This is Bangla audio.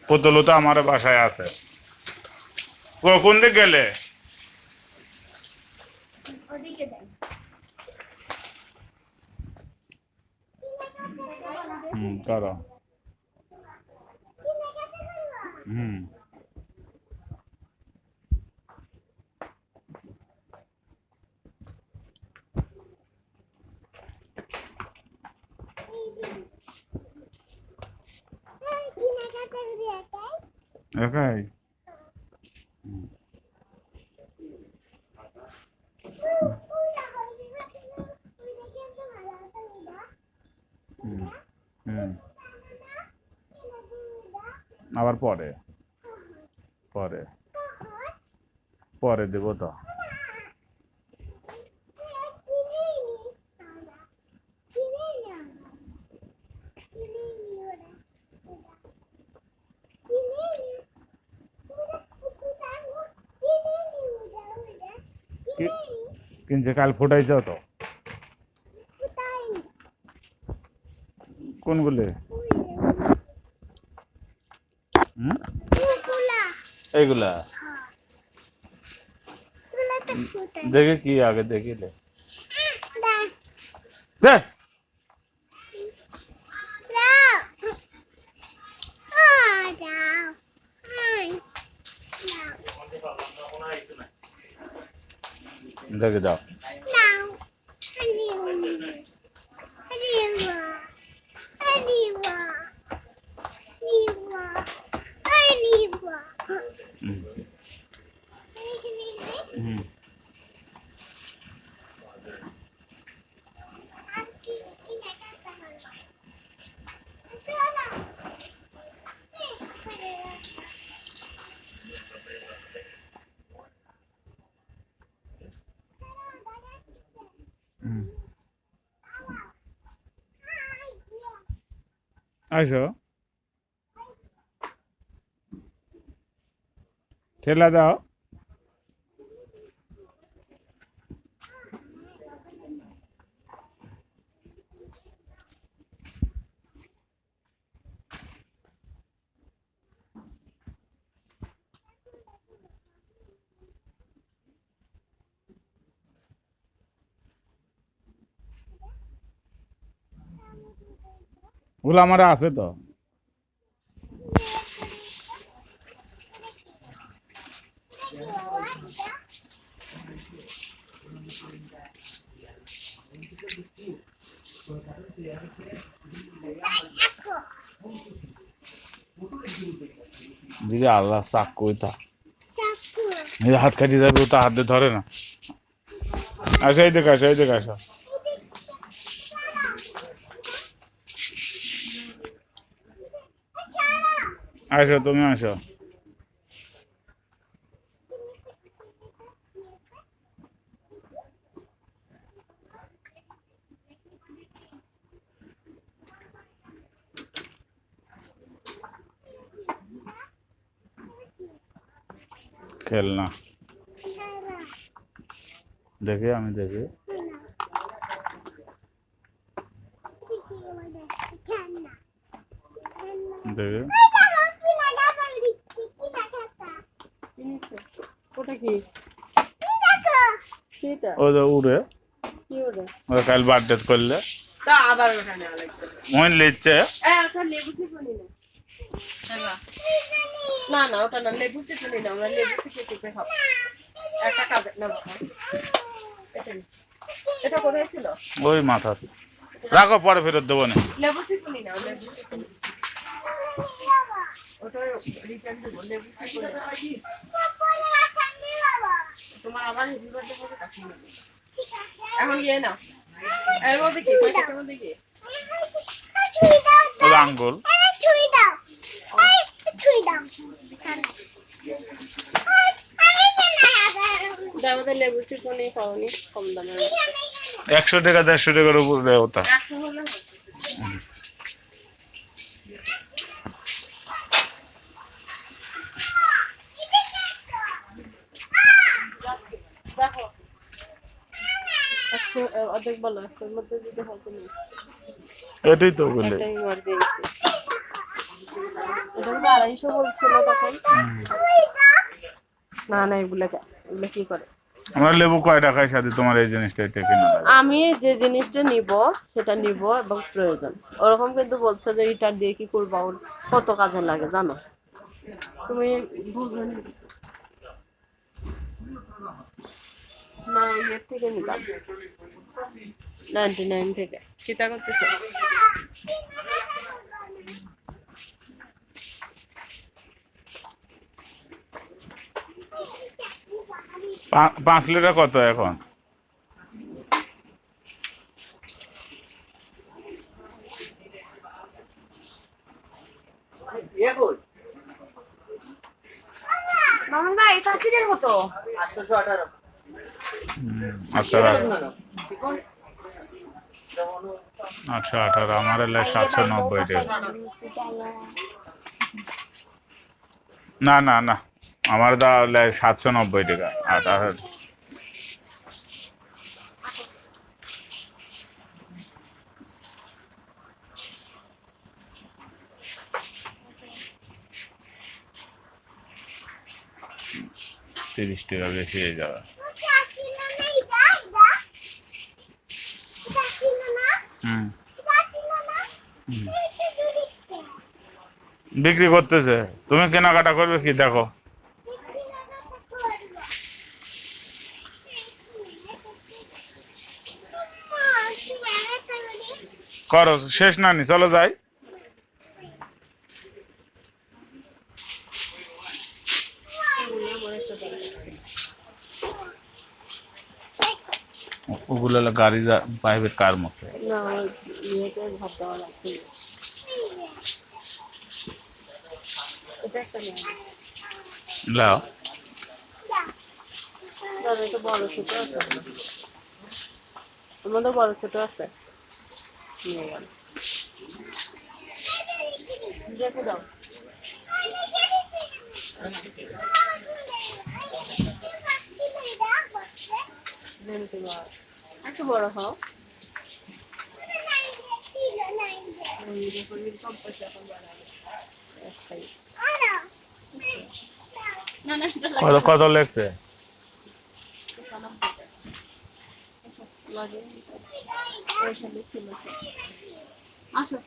পুতুল তো আমার বাসায় আছে। কোন দিক গেলে? করো। একাই? আবার পরে পরে পরে দেবো তো। কিনছে কাল ফুটাইছ তো? কোনগুলো? এইগুলা দেখে কি আগে দেখিলে দেখে দাও। আসো, ঠেলা দাও। ওগুলো আমার আছে তো। দিদি আল্লাহ চাকু ওইটা হাত কাটি যাবে, ওটা হাত দিয়ে ধরে না। আসো এই দিকে, আসো এই দিকে, আসো। আসো তুমি আসো। খেলনা দেখি, আমি দেখি। দেখি ও যে উড়ে, কাল বার্থডে করলে মহিন লিখছে। না না ওটা না, লেবু চিপুনি না, আমরা লেবু চিপে খাবো। একটা কাজ না বাবা, এটা কোথায় ছিল? ওই মাথা রাখো, পরে ফেরত দেবো না। লেবু চিপুনি না, লেবু চিপুনি ওটা রিটার্ন দেবো। লেবু চিপুনি তোমার আবার হেভি বার্থডে হবে তখন নেবো। এখন গিয়ে নাও। এর মধ্যে কি প্যাকেটের মধ্যে কি আঙ্গুল আমাদের লেবু চিপুনি পাওনি কম দামের 100 টাকা 150 টাকার উপরে ওটা। দেখো অর্ধেক বলো, একটার মধ্যে যদি হয়তো নেই। এটাই তো বলে। এটাই মার দিয়েছি। এটা কিন্তু 250 বলছিল তখন। না না, এগুলো কি করে? আমার লেবু কয় টাকায় সাথে তোমার এই জিনিসটা এটা কিনা লাগে? আমি যে জিনিসটা নিব সেটা নিব এবং প্রয়োজন। ওরকম কিন্তু বলছে যে এটা দিয়ে কি করবো, ওর কত কাজে লাগে জানো তুমি? বুঝবে না। না, ইয়ের থেকে নিলাম 99 থেকে। চিন্তা করতেছে। পাঁচ লিটার কত এখন? মামুন ভাই, এটা সিরিয়াল কত? আচ্ছা আচ্ছা 18, আমার এলাকায় 790 টাকা। না না না, আমার দা 790 টাকা। 18 30 টাকা বেশি হয়ে যাবে। হুম বিক্রি করতেছে, তুমি কেনাকাটা করবে কি দেখো? করো, শেষ না নি, চলো যাই। ওগুলো হলো গাড়ি প্রাইভেট কার মছে। না, ইয়েতে ভাত দেওয়া লাগছে। এটা একটা নিয়ে লাও দাদা, তো বড় ছোট আছে, আমাদের বড় ছোট আছে, নিয়ে গেল। দেখে দাও। একটু বড় হও। কত কত লেগছে? আসো।